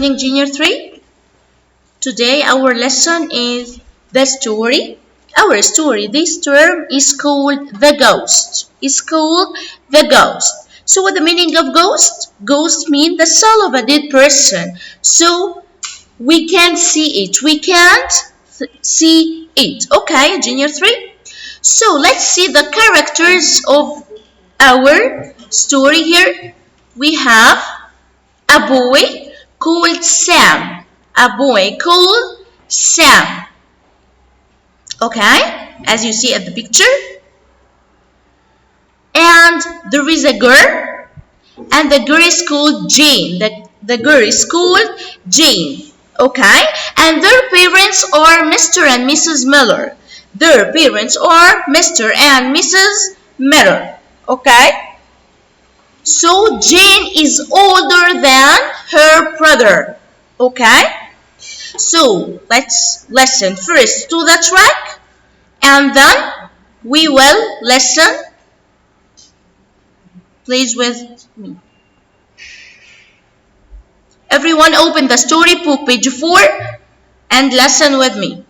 evening, Junior 3. Today our lesson is the story. Our story this term is called the ghost. It's called the ghost. So what the meaning of ghost? Ghost means the soul of a dead person. So we can't see it. We can't see it. Okay, Junior 3. So let's see the characters of our story here. We have a boy called Sam. A boy called Sam. Okay, as you see at the picture. And there is a girl, and the girl is called Jane. The girl is called Jane. Okay, and their parents are Mr. and Mrs. Miller. Their parents are Mr. and Mrs. Miller. Okay, so Jane is older than her brother. Okay, so let's listen first to the track, and then we will listen. Please with me. Everyone open the storybook page 4 and listen with me.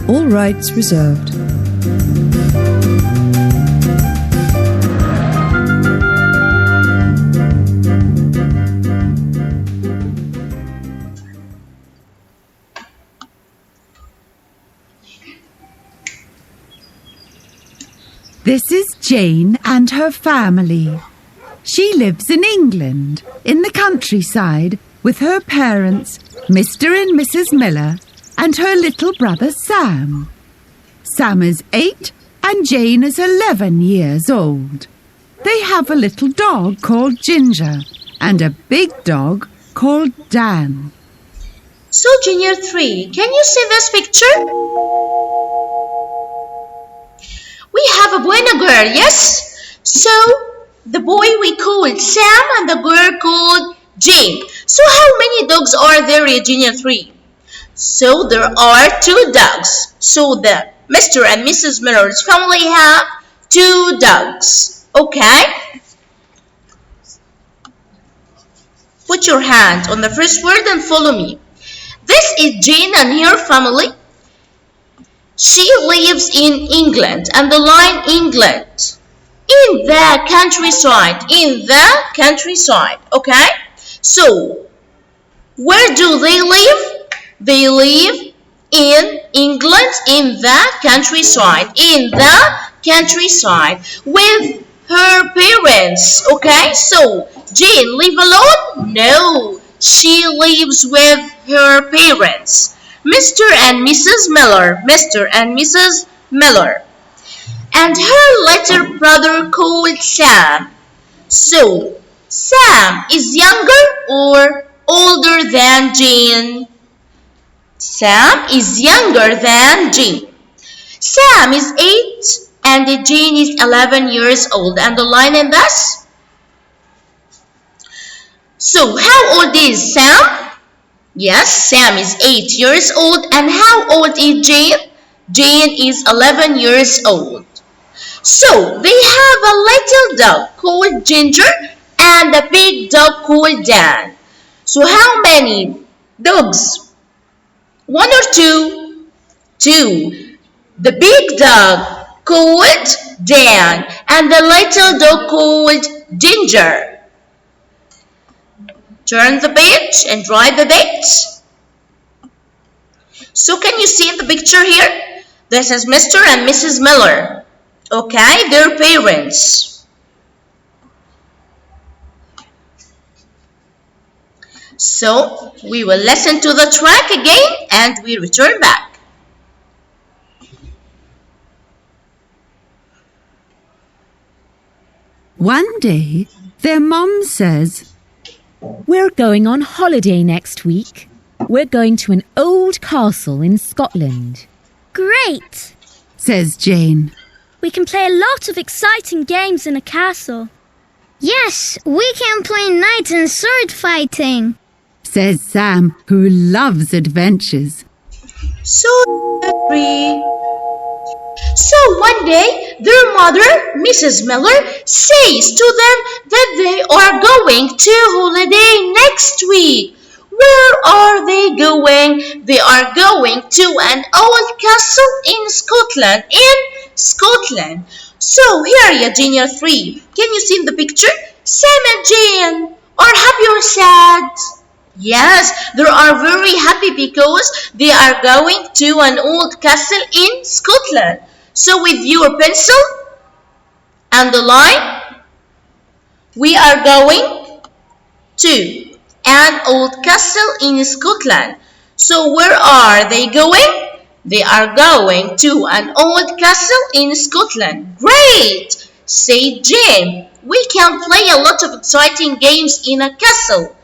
All rights reserved. This is Jane and her family. She lives in England, in the countryside, with her parents, Mr. and Mrs. Miller, and her little brother Sam. Sam is 8 and Jane is 11 years old. They have a little dog called Ginger and a big dog called Dan. So, Junior 3, can you see this picture? We have a boy and a girl, yes? So, the boy we called Sam and the girl called Jane. So, how many dogs are there in Junior 3? So, there are 2 dogs. So, the Mr. and Mrs. Miller's family have 2 dogs. Okay? Put your hand on the first word and follow me. This is Jane and her family. She lives in England, underline England, in the countryside, okay? So, where do they live? They live in England, in the countryside, with her parents, okay? So, Jane live alone? No, she lives with her parents. Mr. and Mrs. Miller, and her little brother called Sam. So, Sam is younger or older than Jane? Sam is younger than Jane. Sam is 8 and Jane is 11 years old. Underline in this. So, how old is Sam? Yes, Sam is 8 years old. And how old is Jane? Jane is 11 years old. So, they have a little dog called Ginger and a big dog called Dan. So, how many dogs? 1 or 2? 2. The big dog called Dan and the little dog called Ginger. Turn the page and write the dates. So can you see in the picture here? This is Mr. and Mrs. Miller. Okay, their parents. So we will listen to the track again and we return back. One day, their mom says, "We're going on holiday next week. We're going to an old castle in Scotland." "Great," says Jane. "We can play a lot of exciting games in a castle." "Yes, we can play knight and sword fighting," says Sam, who loves adventures. So, So one day, their mother, Mrs. Miller, says to them that they are going to holiday next week. Where are they going? They are going to an old castle in Scotland. So here you Junior 3. Can you see in the picture? Sam and Jane are happy or sad? Yes, they are very happy because they are going to an old castle in Scotland. So with your pencil and the line, we are going to an old castle in Scotland. So where are they going? They are going to an old castle in Scotland. Great, said Jane. We can play a lot of exciting games in a castle.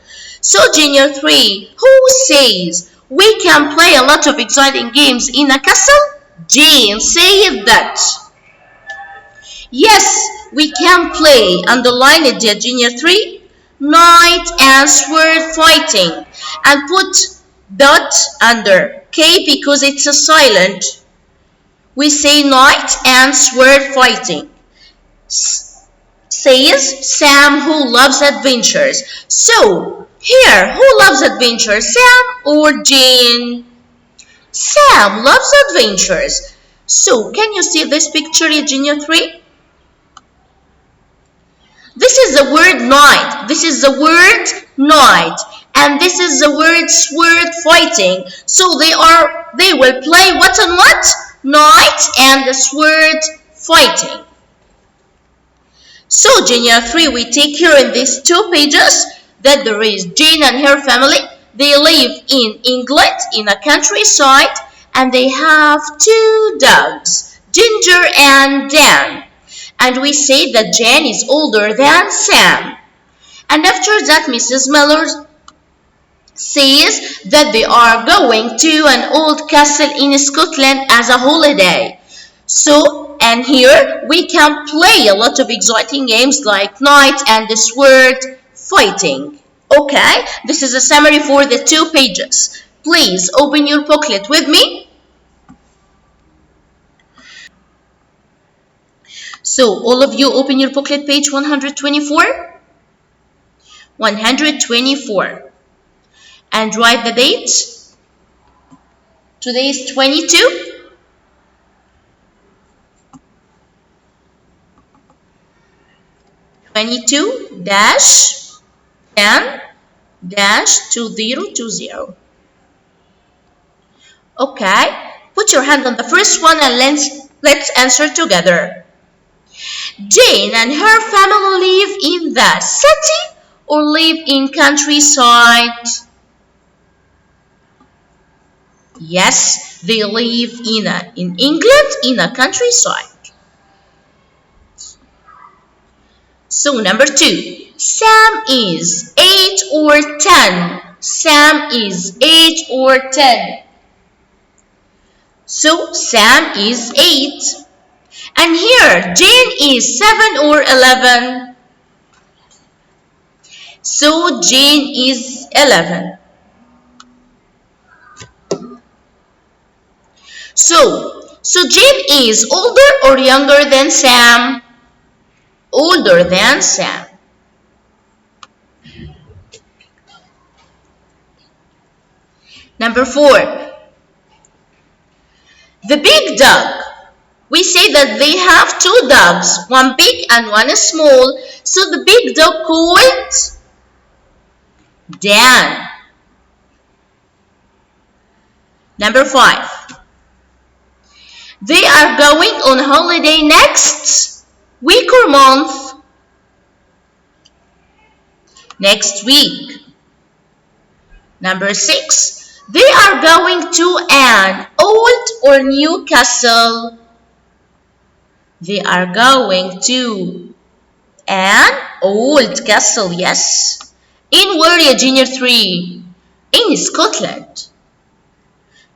So Junior 3, who says we can play a lot of exciting games in a castle? Jane said that. Yes, we can play. Underline it, dear Junior 3. Knight and sword fighting. And put dot under K because it's a silent. We say knight and sword fighting. Says Sam, who loves adventures. So here, who loves adventures, Sam or Jane? Sam loves adventures. So can you see this picture in Junior 3? This is the word knight. This is the word knight. And this is the word sword fighting. So they will play what and what? Knight and the sword fighting. So Junior 3, we take here in these 2 pages that there is Jane and her family. They live in England in a countryside and they have 2 dogs, Ginger and Dan. And we say that Jane is older than Sam. And after that, Mrs. Miller says that they are going to an old castle in Scotland as a holiday. So, and here we can play a lot of exciting games like knight and the sword fighting. Okay, this is a summary for the 2 pages. Please open your booklet with me. So all of you open your booklet, page 124. 124. And write the date. Today is 22. 22 dash 10 dash 2020. Okay, put your hand on the first one and let's answer together. Jane and her family live in the city or live in countryside? Yes, they live in England in a countryside. So number 2, Sam is 8 or 10. Sam is 8 or 10. So Sam is 8. And here, Jane is 7 or 11. So Jane is 11. So Jane is older or younger than Sam? Older than Sam. Number 4. The big dog. We say that they have 2 dogs, one big and one small. So the big dog called Dan. Number 5. They are going on holiday next week or month? Next week. Number 6. They are going to an old or new castle? They are going to an old castle, yes. In where, Junior 3? In Scotland.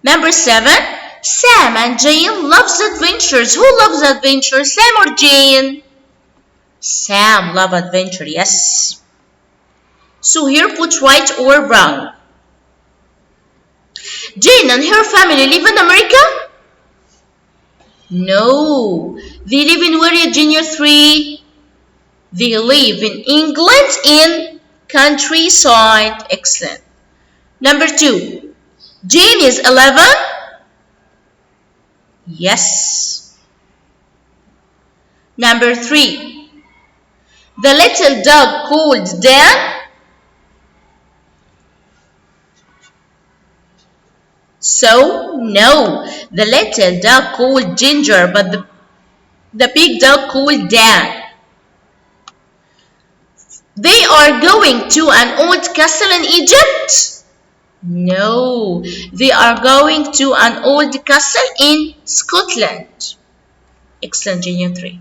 Number 7. Sam and Jane loves adventures. Who loves adventure, Sam or Jane? Sam loves adventure, yes. So here put right or wrong. Jane and her family live in America? No. They live in where, Junior 3? They live in England in countryside. Excellent. Number 2. Jane is 11. Yes. Number 3. The little dog called Dan. So, no. The little dog called Ginger, but the big dog called Dan. They are going to an old castle in Egypt? No, they are going to an old castle in Scotland. Excellent, Junior 3.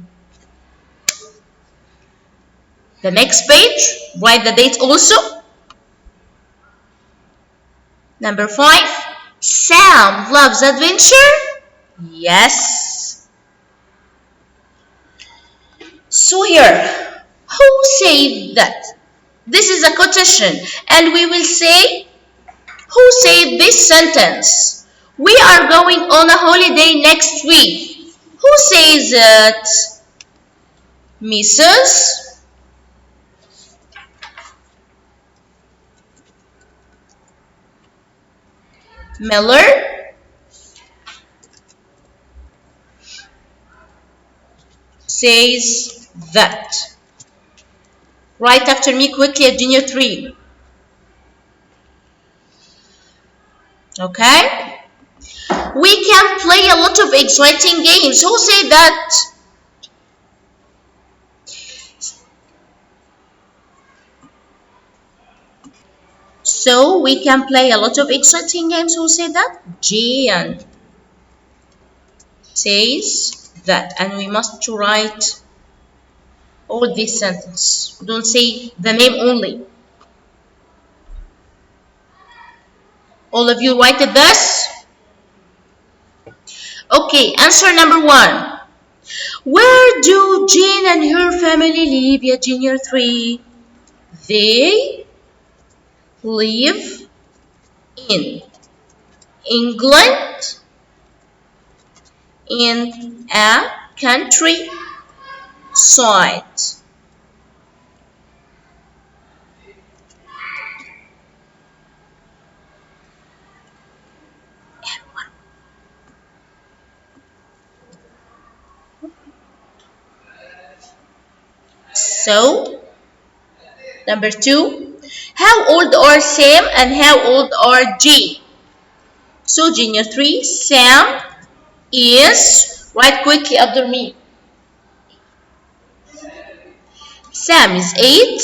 The next page, write the date also. Number 5, Sam loves adventure? Yes. So here, who said that? This is a quotation, and we will say, who said this sentence? We are going on a holiday next week. Who says it? Mrs. Miller says that. Write after me quickly at Junior 3. Okay? We can play a lot of exciting games. Who said that? So we can play a lot of exciting games. Who said that? Jan says that. And we must write all these sentences. Don't say the name only. All of you write this? Okay, answer number 1. Where do Jane and her family live, ya Junior 3? They live in England in a countryside. So, number 2, how old are Sam and how old are Jane? So, Junior 3, Sam is, write quickly after me. Sam is 8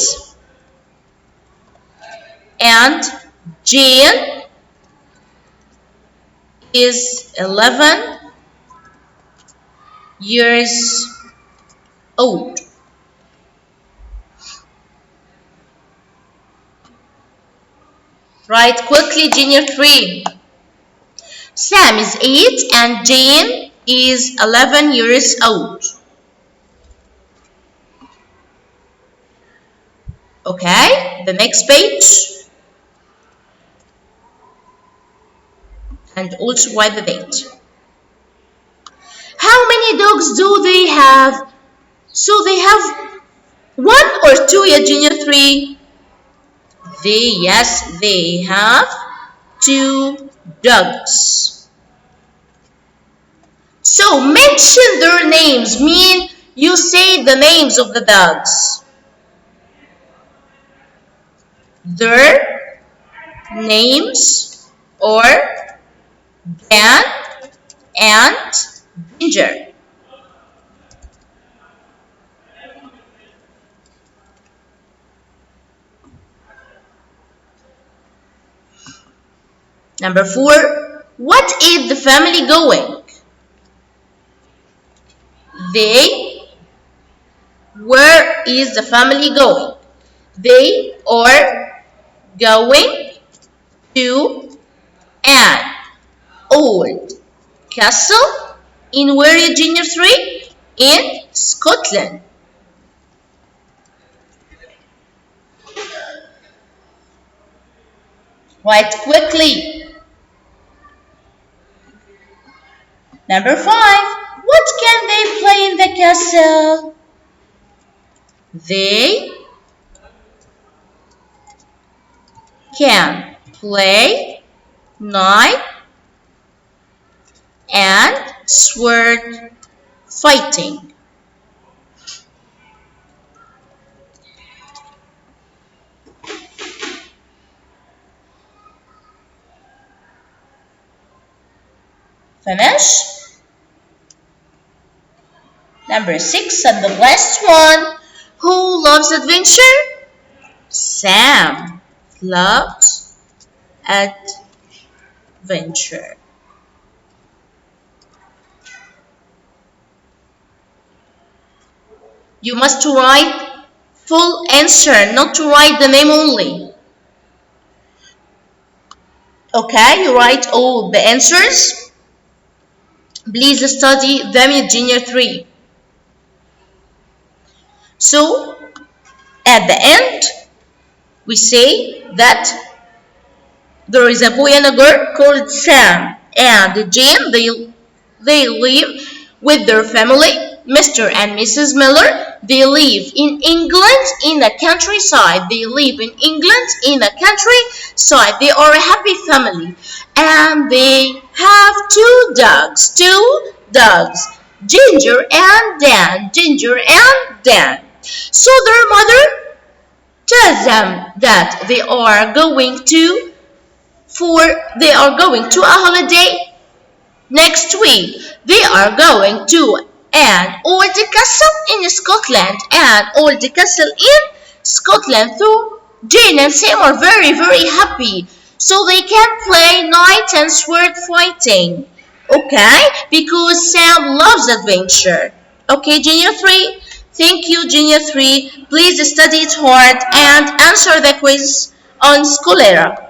and Jane is 11 years old. Write quickly, Junior 3. Sam is 8 and Jane is 11 years old. Okay, the next page. And also write the date. How many dogs do they have? So they have 1 or 2, ya Junior 3? They have 2 dogs. So mention their names, mean you say the names of the dogs. Their names are Dan and Ginger. Number 4, what is the family going? Where is the family going? They are going to an old castle in where, Junior 3? In Scotland. Write quickly. Number 5, What can they play in the castle? They can play knight and sword fighting. Finish? Number 6 and the last one. Who loves adventure? Sam loves adventure. You must write full answer, not to write the name only. Okay, you write all the answers. Please study them in Junior 3. So, at the end, we say that there is a boy and a girl called Sam and Jane. They live with their family, Mr. and Mrs. Miller. They live in England in the countryside. They live in England in the countryside. They are a happy family. And they have two dogs. Ginger and Dan. Ginger and Dan. So their mother tells them that they are going to a holiday next week. They are going to an old castle in Scotland. So Jane and Sam are very, very happy. So they can play knight and sword fighting. Okay? Because Sam loves adventure. Okay, Junior 3? Thank you, Junior 3. Please study it hard and answer the quiz on Scholera.